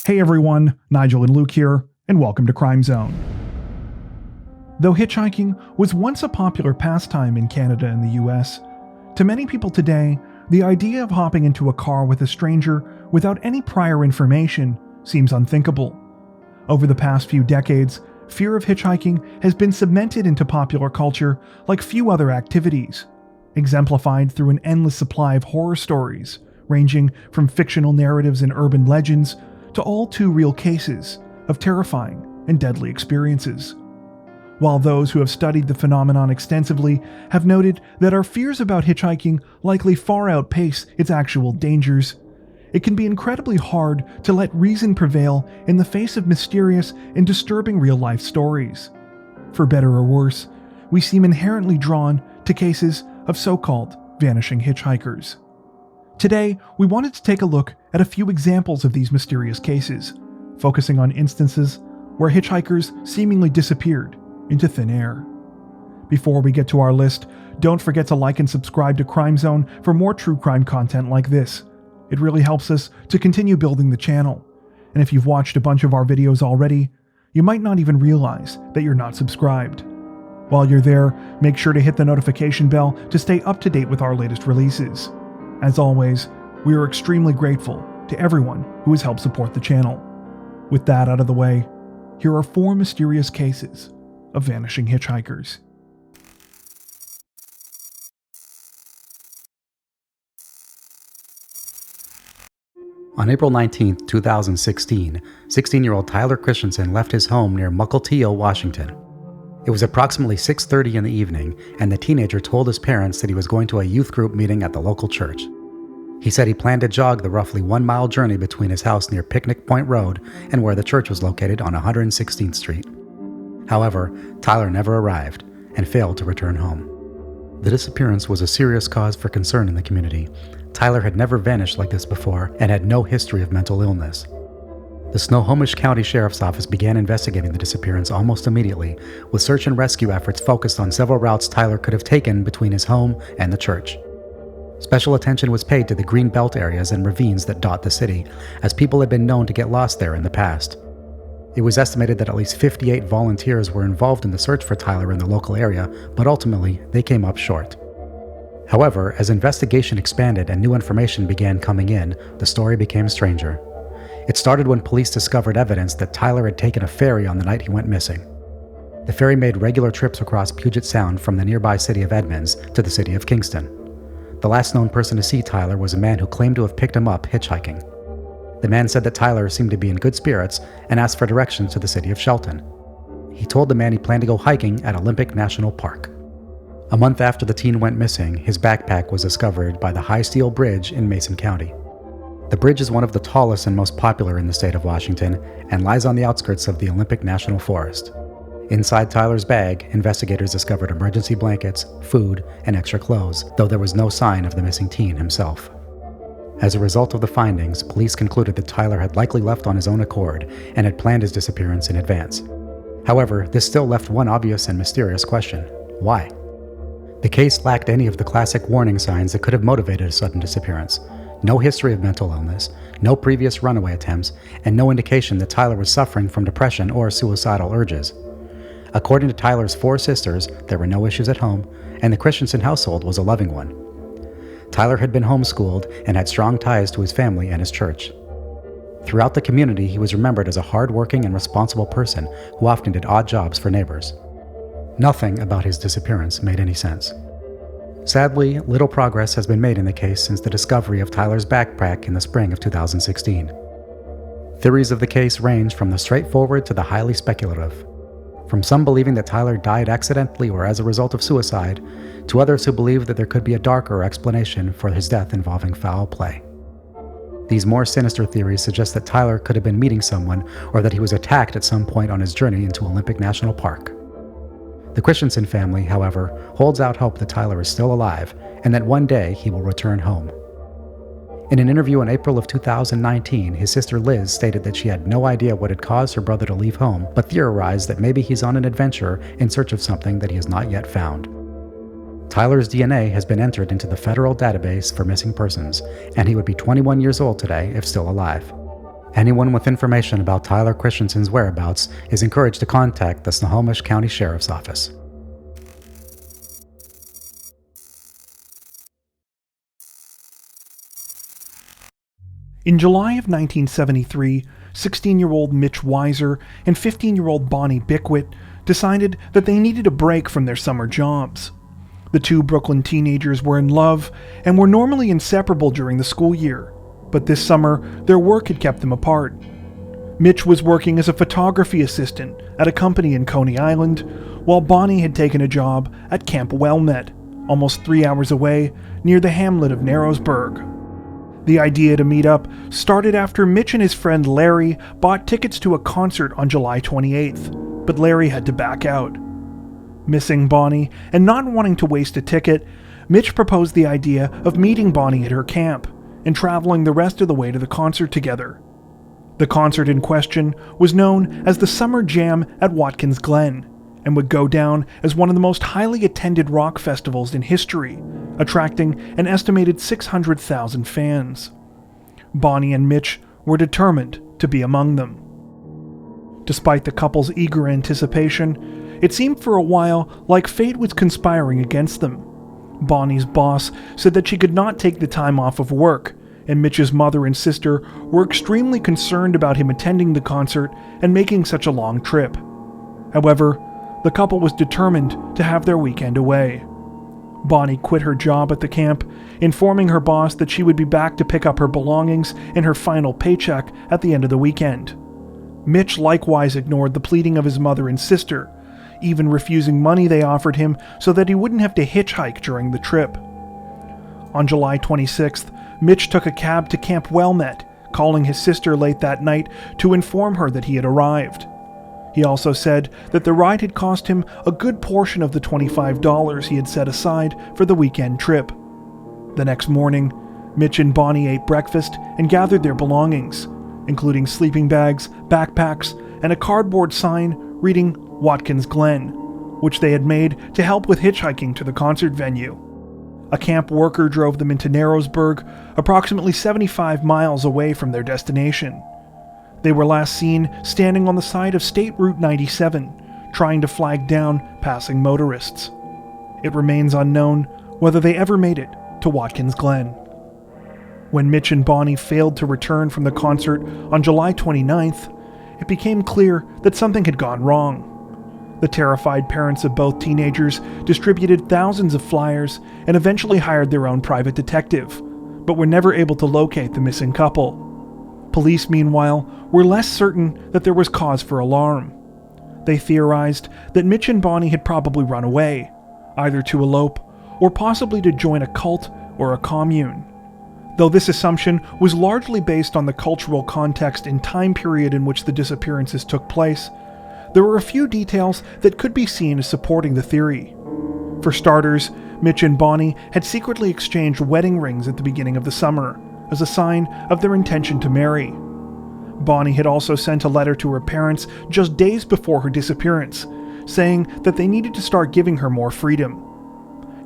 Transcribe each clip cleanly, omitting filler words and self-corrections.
Hey everyone, Nigel and Luke here, and welcome to Crime Zone. Though hitchhiking was once a popular pastime in Canada and the US, to many people today, the idea of hopping into a car with a stranger without any prior information seems unthinkable. Over the past few decades, fear of hitchhiking has been cemented into popular culture like few other activities, exemplified through an endless supply of horror stories, ranging from fictional narratives and urban legends to all too real cases of terrifying and deadly experiences. While those who have studied the phenomenon extensively have noted that our fears about hitchhiking likely far outpace its actual dangers, it can be incredibly hard to let reason prevail in the face of mysterious and disturbing real-life stories. For better or worse, we seem inherently drawn to cases of so-called vanishing hitchhikers. Today, we wanted to take a look at a few examples of these mysterious cases, focusing on instances where hitchhikers seemingly disappeared into thin air. Before we get to our list, don't forget to like and subscribe to Crime Zone for more true crime content like this. It really helps us to continue building the channel. And if you've watched a bunch of our videos already, you might not even realize that you're not subscribed. While you're there, make sure to hit the notification bell to stay up to date with our latest releases. As always, we are extremely grateful to everyone who has helped support the channel. With that out of the way, here are 4 mysterious cases of vanishing hitchhikers. On April 19, 2016, 16-year-old Tyler Christensen left his home near Mukilteo, Washington. It was approximately 6:30 in the evening, and the teenager told his parents that he was going to a youth group meeting at the local church. He said he planned to jog the roughly 1-mile journey between his house near Picnic Point Road and where the church was located on 116th Street. However, Tyler never arrived and failed to return home. The disappearance was a serious cause for concern in the community. Tyler had never vanished like this before and had no history of mental illness. The Snohomish County Sheriff's Office began investigating the disappearance almost immediately, with search and rescue efforts focused on several routes Tyler could have taken between his home and the church. Special attention was paid to the green belt areas and ravines that dot the city, as people had been known to get lost there in the past. It was estimated that at least 58 volunteers were involved in the search for Tyler in the local area, but ultimately they came up short. However, as investigation expanded and new information began coming in, the story became stranger. It started when police discovered evidence that Tyler had taken a ferry on the night he went missing. The ferry made regular trips across Puget Sound from the nearby city of Edmonds to the city of Kingston. The last known person to see Tyler was a man who claimed to have picked him up hitchhiking. The man said that Tyler seemed to be in good spirits and asked for directions to the city of Shelton. He told the man he planned to go hiking at Olympic National Park. A month after the teen went missing, his backpack was discovered by the High Steel Bridge in Mason County. The bridge is one of the tallest and most popular in the state of Washington and lies on the outskirts of the Olympic National Forest. Inside Tyler's bag, investigators discovered emergency blankets, food, and extra clothes, though there was no sign of the missing teen himself. As a result of the findings, police concluded that Tyler had likely left on his own accord and had planned his disappearance in advance. However, this still left one obvious and mysterious question: why? The case lacked any of the classic warning signs that could have motivated a sudden disappearance. No history of mental illness, no previous runaway attempts, and no indication that Tyler was suffering from depression or suicidal urges. According to Tyler's 4 sisters, there were no issues at home, and the Christensen household was a loving one. Tyler had been homeschooled and had strong ties to his family and his church. Throughout the community, he was remembered as a hard-working and responsible person who often did odd jobs for neighbors. Nothing about his disappearance made any sense. Sadly, little progress has been made in the case since the discovery of Tyler's backpack in the spring of 2016. Theories of the case range from the straightforward to the highly speculative. From some believing that Tyler died accidentally or as a result of suicide, to others who believe that there could be a darker explanation for his death involving foul play. These more sinister theories suggest that Tyler could have been meeting someone or that he was attacked at some point on his journey into Olympic National Park. The Christensen family, however, holds out hope that Tyler is still alive and that one day he will return home. In an interview in April of 2019, his sister Liz stated that she had no idea what had caused her brother to leave home, but theorized that maybe he's on an adventure in search of something that he has not yet found. Tyler's DNA has been entered into the federal database for missing persons, and he would be 21 years old today if still alive. Anyone with information about Tyler Christensen's whereabouts is encouraged to contact the Snohomish County Sheriff's Office. In July of 1973, 16-year-old Mitch Weiser and 15-year-old Bonnie Bickwit decided that they needed a break from their summer jobs. The two Brooklyn teenagers were in love and were normally inseparable during the school year, but this summer their work had kept them apart. Mitch was working as a photography assistant at a company in Coney Island, while Bonnie had taken a job at Camp Wellmet, almost 3 hours away, near the hamlet of Narrowsburg. The idea to meet up started after Mitch and his friend Larry bought tickets to a concert on July 28th, but Larry had to back out. Missing Bonnie and not wanting to waste a ticket, Mitch proposed the idea of meeting Bonnie at her camp and traveling the rest of the way to the concert together. The concert in question was known as the Summer Jam at Watkins Glen and would go down as one of the most highly attended rock festivals in history, attracting an estimated 600,000 fans. Bonnie and Mitch were determined to be among them. Despite the couple's eager anticipation, it seemed for a while like fate was conspiring against them. Bonnie's boss said that she could not take the time off of work, and Mitch's mother and sister were extremely concerned about him attending the concert and making such a long trip. However, the couple was determined to have their weekend away. Bonnie quit her job at the camp, informing her boss that she would be back to pick up her belongings and her final paycheck at the end of the weekend. Mitch likewise ignored the pleading of his mother and sister, even refusing money they offered him so that he wouldn't have to hitchhike during the trip. On July 26th, Mitch took a cab to Camp Wellmet, calling his sister late that night to inform her that he had arrived. He also said that the ride had cost him a good portion of the $25 he had set aside for the weekend trip. The next morning, Mitch and Bonnie ate breakfast and gathered their belongings, including sleeping bags, backpacks, and a cardboard sign reading Watkins Glen, which they had made to help with hitchhiking to the concert venue. A camp worker drove them into Narrowsburg, approximately 75 miles away from their destination. They were last seen standing on the side of State Route 97, trying to flag down passing motorists. It remains unknown whether they ever made it to Watkins Glen. When Mitch and Bonnie failed to return from the concert on July 29th, it became clear that something had gone wrong. The terrified parents of both teenagers distributed thousands of flyers and eventually hired their own private detective, but were never able to locate the missing couple. Police, meanwhile, were less certain that there was cause for alarm. They theorized that Mitch and Bonnie had probably run away, either to elope or possibly to join a cult or a commune. Though this assumption was largely based on the cultural context and time period in which the disappearances took place, there were a few details that could be seen as supporting the theory. For starters, Mitch and Bonnie had secretly exchanged wedding rings at the beginning of the summer, as a sign of their intention to marry. Bonnie had also sent a letter to her parents just days before her disappearance, saying that they needed to start giving her more freedom.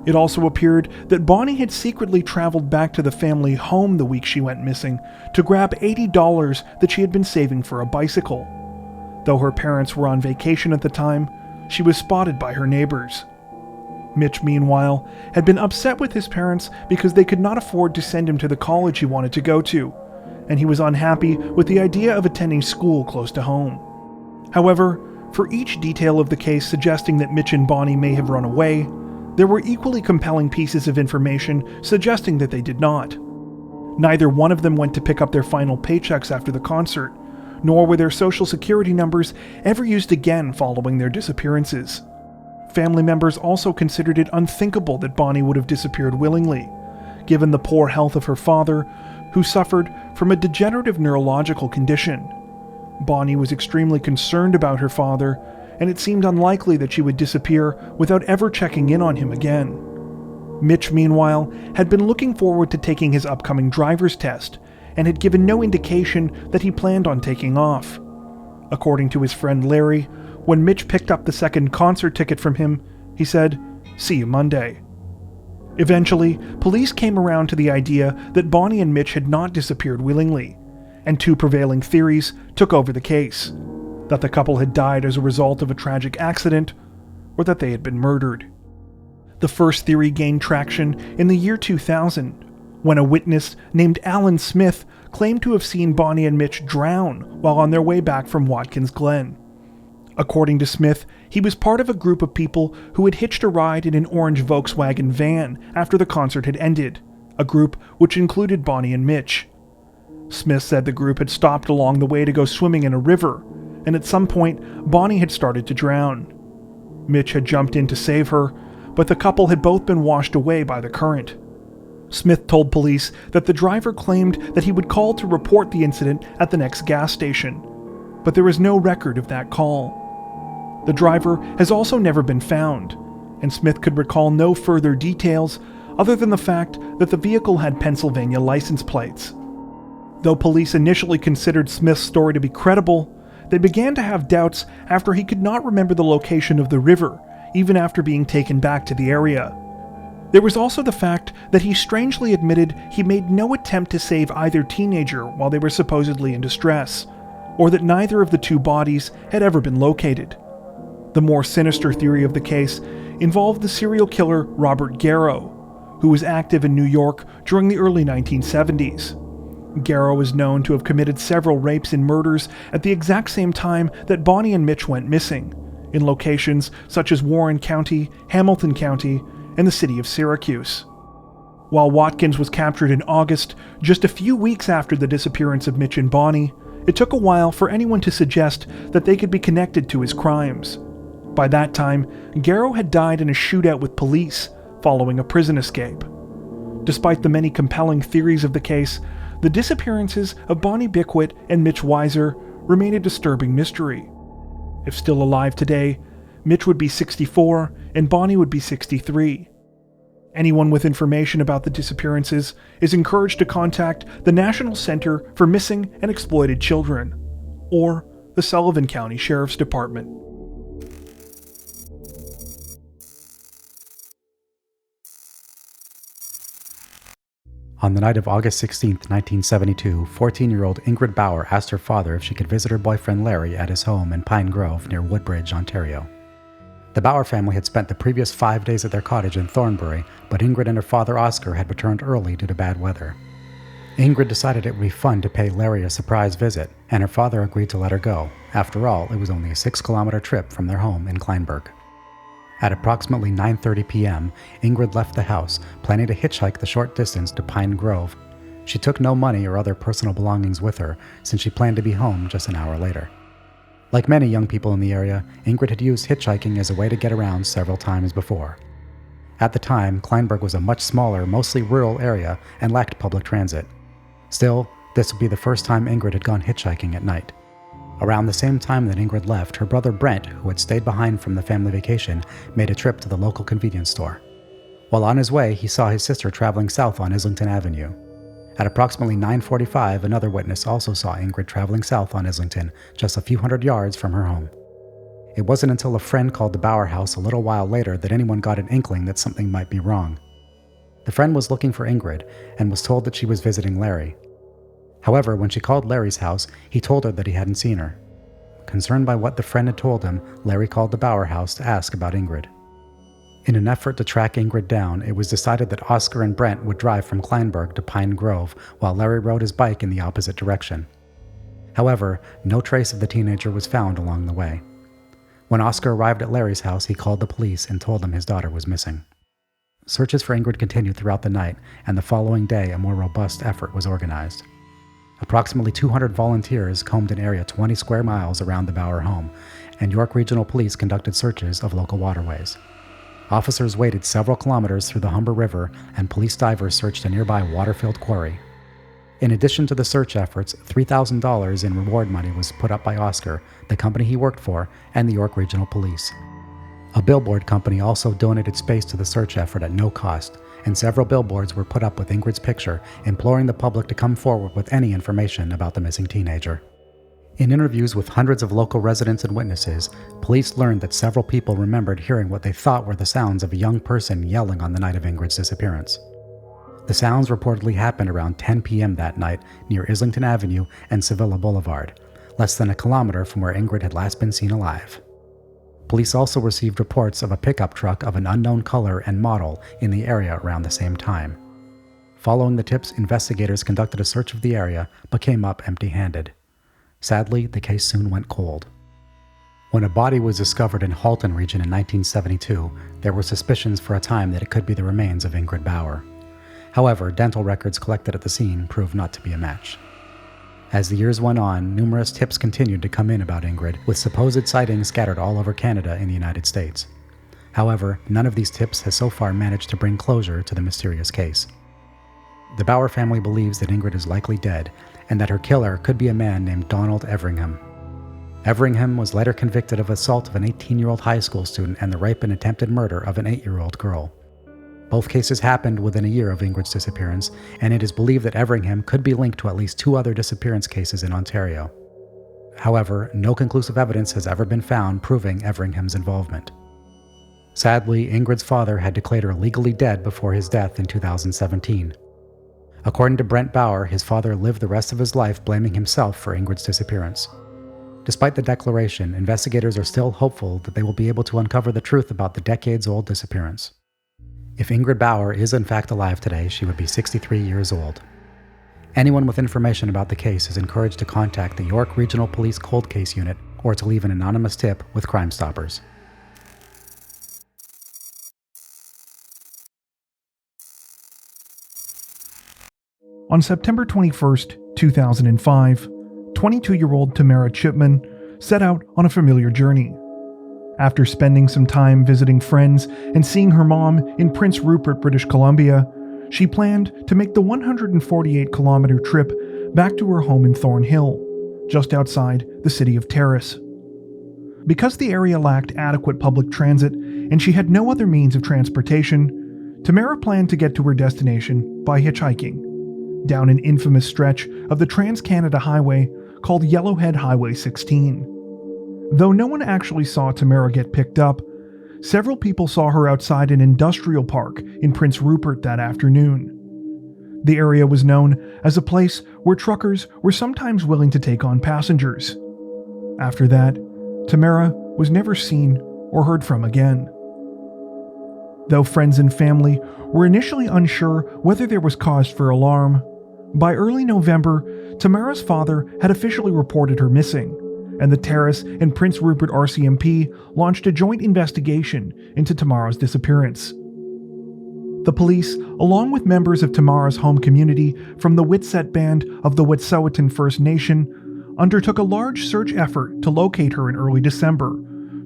It also appeared that Bonnie had secretly traveled back to the family home the week she went missing to grab $80 that she had been saving for a bicycle. Though her parents were on vacation at the time, she was spotted by her neighbors. Mitch, meanwhile, had been upset with his parents because they could not afford to send him to the college he wanted to go to, and he was unhappy with the idea of attending school close to home. However, for each detail of the case suggesting that Mitch and Bonnie may have run away, there were equally compelling pieces of information suggesting that they did not. Neither one of them went to pick up their final paychecks after the concert, nor were their social security numbers ever used again following their disappearances. Family members also considered it unthinkable that Bonnie would have disappeared willingly, given the poor health of her father, who suffered from a degenerative neurological condition. Bonnie was extremely concerned about her father, and it seemed unlikely that she would disappear without ever checking in on him again. Mitch, meanwhile, had been looking forward to taking his upcoming driver's test, and had given no indication that he planned on taking off. According to his friend Larry, when Mitch picked up the second concert ticket from him, he said, "See you Monday." Eventually, police came around to the idea that Bonnie and Mitch had not disappeared willingly, and two prevailing theories took over the case: that the couple had died as a result of a tragic accident, or that they had been murdered. The first theory gained traction in the year 2000, when a witness named Alan Smith claimed to have seen Bonnie and Mitch drown while on their way back from Watkins Glen. According to Smith, he was part of a group of people who had hitched a ride in an orange Volkswagen van after the concert had ended, a group which included Bonnie and Mitch. Smith said the group had stopped along the way to go swimming in a river, and at some point, Bonnie had started to drown. Mitch had jumped in to save her, but the couple had both been washed away by the current. Smith told police that the driver claimed that he would call to report the incident at the next gas station, but there is no record of that call. The driver has also never been found, and Smith could recall no further details other than the fact that the vehicle had Pennsylvania license plates. Though police initially considered Smith's story to be credible, they began to have doubts after he could not remember the location of the river, even after being taken back to the area. There was also the fact that he strangely admitted he made no attempt to save either teenager while they were supposedly in distress, or that neither of the two bodies had ever been located. The more sinister theory of the case involved the serial killer Robert Garrow, who was active in New York during the early 1970s. Garrow is known to have committed several rapes and murders at the exact same time that Bonnie and Mitch went missing, in locations such as Warren County, Hamilton County, and the city of Syracuse. While Watkins was captured in August, just a few weeks after the disappearance of Mitch and Bonnie, it took a while for anyone to suggest that they could be connected to his crimes. By that time, Garrow had died in a shootout with police following a prison escape. Despite the many compelling theories of the case, the disappearances of Bonnie Bickwit and Mitch Weiser remain a disturbing mystery. If still alive today, Mitch would be 64 and Bonnie would be 63. Anyone with information about the disappearances is encouraged to contact the National Center for Missing and Exploited Children, or the Sullivan County Sheriff's Department. On the night of August 16, 1972, 14-year-old Ingrid Bauer asked her father if she could visit her boyfriend Larry at his home in Pine Grove near Woodbridge, Ontario. The Bauer family had spent the previous 5 days at their cottage in Thornbury, but Ingrid and her father Oscar had returned early due to bad weather. Ingrid decided it would be fun to pay Larry a surprise visit, and her father agreed to let her go. After all, it was only a 6-kilometer trip from their home in Kleinburg. At approximately 9:30 p.m., Ingrid left the house, planning to hitchhike the short distance to Pine Grove. She took no money or other personal belongings with her, since she planned to be home just an hour later. Like many young people in the area, Ingrid had used hitchhiking as a way to get around several times before. At the time, Kleinburg was a much smaller, mostly rural area and lacked public transit. Still, this would be the first time Ingrid had gone hitchhiking at night. Around the same time that Ingrid left, her brother Brent, who had stayed behind from the family vacation, made a trip to the local convenience store. While on his way, he saw his sister traveling south on Islington Avenue. At approximately 9:45, another witness also saw Ingrid traveling south on Islington, just a few hundred yards from her home. It wasn't until a friend called the Bauer house a little while later that anyone got an inkling that something might be wrong. The friend was looking for Ingrid and was told that she was visiting Larry. However, when she called Larry's house, he told her that he hadn't seen her. Concerned by what the friend had told him, Larry called the Bauer house to ask about Ingrid. In an effort to track Ingrid down, it was decided that Oscar and Brent would drive from Kleinburg to Pine Grove while Larry rode his bike in the opposite direction. However, no trace of the teenager was found along the way. When Oscar arrived at Larry's house, he called the police and told them his daughter was missing. Searches for Ingrid continued throughout the night, and the following day a more robust effort was organized. Approximately 200 volunteers combed an area 20 square miles around the Bauer home, and York Regional Police conducted searches of local waterways. Officers waded several kilometers through the Humber River, and police divers searched a nearby water-filled quarry. In addition to the search efforts, $3,000 in reward money was put up by Oscar, the company he worked for, and the York Regional Police. A billboard company also donated space to the search effort at no cost, and several billboards were put up with Ingrid's picture, imploring the public to come forward with any information about the missing teenager. In interviews with hundreds of local residents and witnesses, police learned that several people remembered hearing what they thought were the sounds of a young person yelling on the night of Ingrid's disappearance. The sounds reportedly happened around 10 p.m. that night near Islington Avenue and Sevilla Boulevard, less than a kilometer from where Ingrid had last been seen alive. Police also received reports of a pickup truck of an unknown color and model in the area around the same time. Following the tips, investigators conducted a search of the area but came up empty-handed. Sadly, the case soon went cold. When a body was discovered in Halton region in 1972, there were suspicions for a time that it could be the remains of Ingrid Bauer. However, dental records collected at the scene proved not to be a match. As the years went on, numerous tips continued to come in about Ingrid, with supposed sightings scattered all over Canada and the United States. However, none of these tips has so far managed to bring closure to the mysterious case. The Bauer family believes that Ingrid is likely dead, and that her killer could be a man named Donald Everingham. Everingham was later convicted of assault of an 18-year-old high school student and the rape and attempted murder of an 8-year-old girl. Both cases happened within a year of Ingrid's disappearance, and it is believed that Everingham could be linked to at least 2 other disappearance cases in Ontario. However, no conclusive evidence has ever been found proving Everingham's involvement. Sadly, Ingrid's father had declared her legally dead before his death in 2017. According to Brent Bauer, his father lived the rest of his life blaming himself for Ingrid's disappearance. Despite the declaration, investigators are still hopeful that they will be able to uncover the truth about the decades-old disappearance. If Ingrid Bauer is in fact alive today, she would be 63 years old. Anyone with information about the case is encouraged to contact the York Regional Police Cold Case Unit or to leave an anonymous tip with Crime Stoppers. On September 21st, 2005, 22-year-old Tamara Chipman set out on a familiar journey. After spending some time visiting friends and seeing her mom in Prince Rupert, British Columbia, she planned to make the 148-kilometer trip back to her home in Thornhill, just outside the city of Terrace. Because the area lacked adequate public transit and she had no other means of transportation, Tamara planned to get to her destination by hitchhiking, down an infamous stretch of the Trans-Canada Highway called Yellowhead Highway 16. Though no one actually saw Tamara get picked up, several people saw her outside an industrial park in Prince Rupert that afternoon. The area was known as a place where truckers were sometimes willing to take on passengers. After that, Tamara was never seen or heard from again. Though friends and family were initially unsure whether there was cause for alarm, by early November, Tamara's father had officially reported her missing, and the Terrace and Prince Rupert RCMP launched a joint investigation into Tamara's disappearance. The police, along with members of Tamara's home community from the Witset Band of the Wet'suwet'en First Nation, undertook a large search effort to locate her in early December,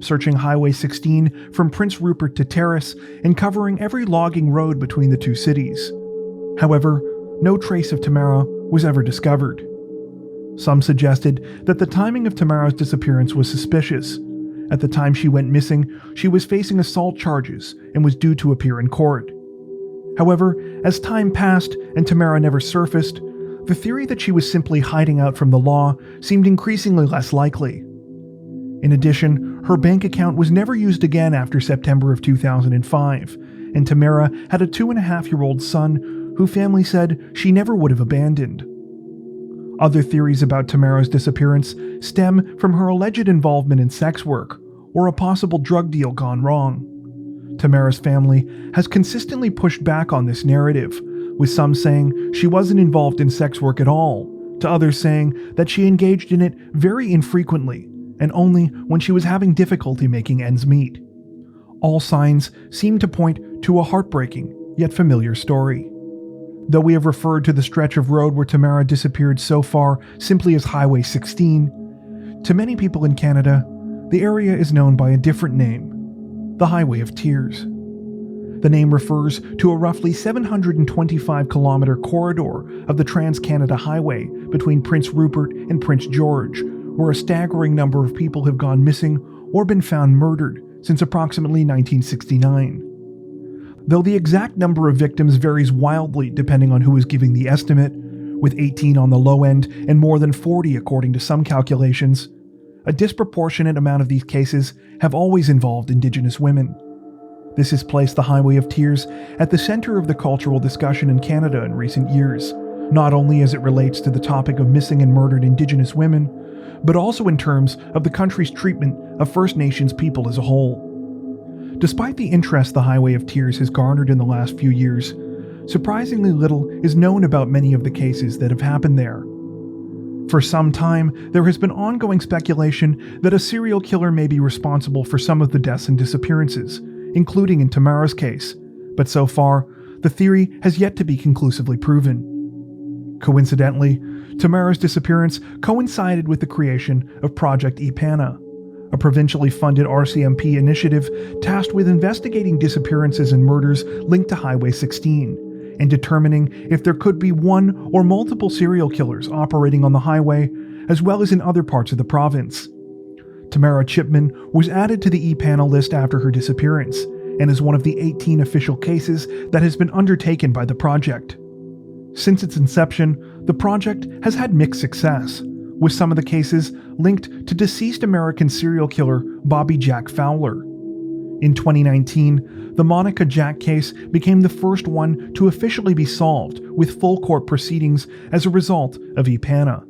searching Highway 16 from Prince Rupert to Terrace and covering every logging road between the two cities. However, no trace of Tamara was ever discovered. Some suggested that the timing of Tamara's disappearance was suspicious. At the time she went missing, she was facing assault charges and was due to appear in court. However, as time passed and Tamara never surfaced, the theory that she was simply hiding out from the law seemed increasingly less likely. In addition, her bank account was never used again after September of 2005, and Tamara had a 2.5-year-old son who family said she never would have abandoned. Other theories about Tamara's disappearance stem from her alleged involvement in sex work or a possible drug deal gone wrong. Tamara's family has consistently pushed back on this narrative, with some saying she wasn't involved in sex work at all, to others saying that she engaged in it very infrequently and only when she was having difficulty making ends meet. All signs seem to point to a heartbreaking yet familiar story. Though we have referred to the stretch of road where Tamara disappeared so far simply as Highway 16, to many people in Canada, the area is known by a different name, the Highway of Tears. The name refers to a roughly 725-kilometer corridor of the Trans-Canada Highway between Prince Rupert and Prince George, where a staggering number of people have gone missing or been found murdered since approximately 1969. Though the exact number of victims varies wildly depending on who is giving the estimate, with 18 on the low end and more than 40 according to some calculations, a disproportionate amount of these cases have always involved Indigenous women. This has placed the Highway of Tears at the center of the cultural discussion in Canada in recent years, not only as it relates to the topic of missing and murdered Indigenous women, but also in terms of the country's treatment of First Nations people as a whole. Despite the interest the Highway of Tears has garnered in the last few years, surprisingly little is known about many of the cases that have happened there. For some time, there has been ongoing speculation that a serial killer may be responsible for some of the deaths and disappearances, including in Tamara's case, but so far, the theory has yet to be conclusively proven. Coincidentally, Tamara's disappearance coincided with the creation of Project EPANA, a provincially funded RCMP initiative tasked with investigating disappearances and murders linked to Highway 16, and determining if there could be one or multiple serial killers operating on the highway, as well as in other parts of the province. Tamara Chipman was added to the EPANA list after her disappearance, and is one of the 18 official cases that has been undertaken by the project. Since its inception, the project has had mixed success, with some of the cases linked to deceased American serial killer Bobby Jack Fowler. In 2019, the Monica Jack case became the first one to officially be solved with full court proceedings as a result of EPANA.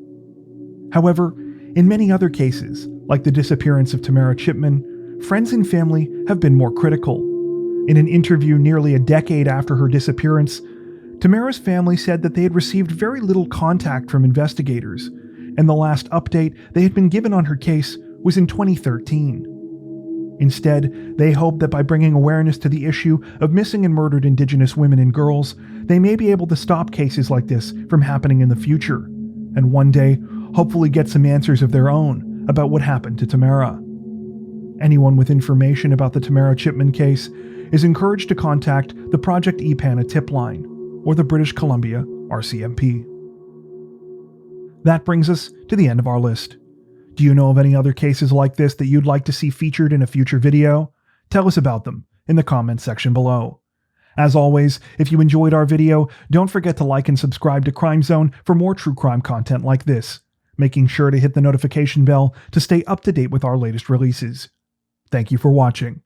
However, in many other cases, like the disappearance of Tamara Chipman, friends and family have been more critical. In an interview nearly a decade after her disappearance, Tamara's family said that they had received very little contact from investigators, and the last update they had been given on her case was in 2013. Instead, they hoped that by bringing awareness to the issue of missing and murdered Indigenous women and girls, they may be able to stop cases like this from happening in the future, and one day, hopefully get some answers of their own about what happened to Tamara. Anyone with information about the Tamara Chipman case is encouraged to contact the Project EPANA tip line or the British Columbia RCMP. That brings us to the end of our list. Do you know of any other cases like this that you'd like to see featured in a future video? Tell us about them in the comments section below. As always, if you enjoyed our video, don't forget to like and subscribe to Crime Zone for more true crime content like this, making sure to hit the notification bell to stay up to date with our latest releases. Thank you for watching.